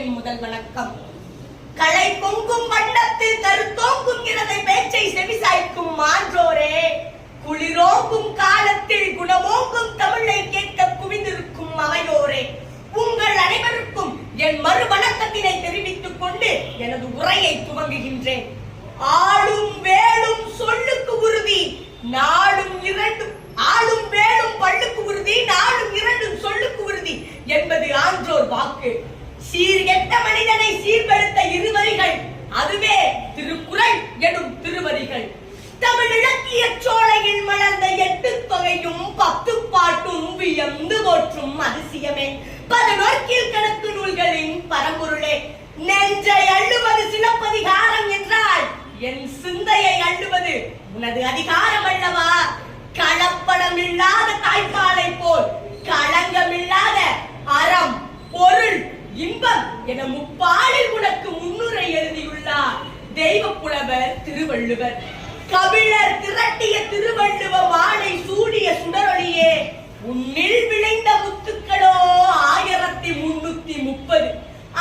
என் முதல் வணக்கம். களை பொங்கும் வண்ணத்தில் கருத்தோங்குங்கிறதை பேச்சை செவிசாய்க்கும் மான்றோரே, குளிரோங்கும் காலத்தில் குணமோங்கும் தமிழை கேட்க குவிந்திருக்கும் அவையோரே, உங்கள் அனைவருக்கும் என் மறு வணக்கத்தினை தெரிவித்துக் கொண்டு எனது உரையை துவங்குகின்றேன். ஆளும் வேலும் சொல்லுக்கு உறுதி, நாடும் இரண்டும் ஆளும் வேலும் பள்ளுக்கு உறுதி, நாடும் இரண்டும் சொல்லுக்கு உறுதி என்பது ஆன்றோர் வாக்கு. சீர்கெட்ட மனிதனை சீர்படுத்த இருவரிகள், அதுவே திருக்குறள் எனும் திருவரிகள். தமிழ் இலக்கிய சோலையில் மலர்ந்த 8 தொகையும் 10 பாட்டும் வியந்து போற்றும் அதிசயமே, 11 கணக்கு நூல்களின் பரம்பொருளே. நெஞ்சை அள்ளுவது சிலப்பதிகாரம் என்றால் என் சிந்தையை அள்ளுவது உனது அதிகாரம் அல்லவா? கலப்படம் இல்லாத தாய்ப்பாலை போல் களங்கமில்லாத அறம், பொருள், இன்பம் என முப்பாலில் உனக்கு முன்னுரை எழுதியுள்ளார் தெய்வ புலவர் திருவள்ளுவர். கபிலர் திரட்டிய திருவள்ளுவ மாலை சூடிய சுடரொளியே, உன்னில் விளைந்த முத்துக்களோ 1330.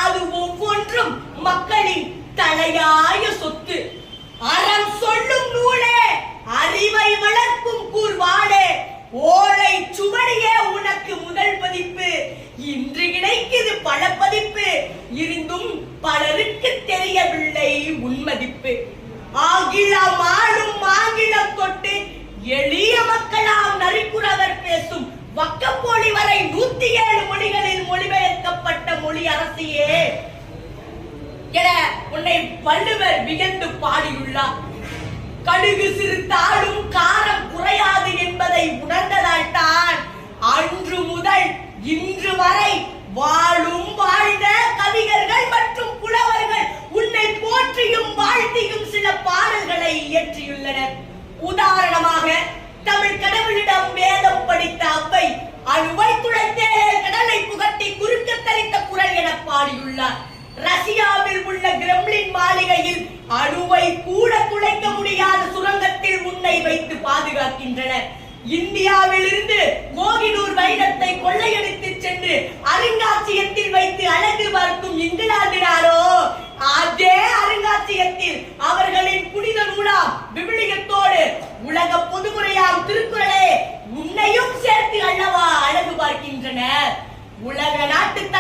அது ஒவ்வொன்றும் மக்களின் தலையாய சொத்து. அறம் சொல்லும் நூலே, அறிவை வளர்க்கும் கூர்வாளே, ஓலை சுவடியே உனக்கு முதல் பதிப்பு. இன்று கிடைக்குது பல பதிப்பு, இருந்தும் பலருக்கு தெரியவில்லை உன்மதிப்பு. ஆங்கிலம் ஆளும் ஆங்கிலம் தொட்டு எளிய மக்களாம் நரிக்குறவர் பேசும் வக்கப்போலி வரை 107 மொழிகளில் மொழிபெயர்க்கப்பட்ட மொழி அரசியே என உன்னை வள்ளுவர் வியந்து பாடியுள்ளார். கடுகு சிறுத்தாலும் காரம் குறையாது என்பதை உணர்ந்ததால் தான் அன்று முதல் இன்று வரை வாழும் வாழ்ந்த கவிஞர்கள் மற்றும் புலவர்கள் உன்னை போற்றியும் வாழ்த்தியும் சில பாடல்களை இயற்றியுள்ளனர். உதாரணமாக, தமிழ் கடவுளிடம் வேதம் படித்த அவ்வை அணுவை துளைத்தே கடலை புகட்டி குறுக்க தரித்த குரல் என பாடியுள்ளார். ரஷ்யாவில் உள்ள கிரெம்ளின் மாளிகையில் அணுவை கூட துளைக்க முடியாத சுரங்கத்தில் உன்னை வைத்து பாதுகாக்கின்றனர். இந்தியாவில் இருந்து கோகினூர் வைரத்தை கொள்ளையடித்து சென்று அருங்காட்சியகத்தில் வைத்து அழகு பார்க்கும் இங்கிலாந்தினாரோ, அதே அருங்காட்சியகத்தில் அவர்களின் புனித நூலாம் விவிலியத்தோடு உலக பொதுமுறையாம் திருக்குறளே உன்னையும் சேர்த்து அல்லவா அழகு பார்க்கின்றனர். உலக நாட்டு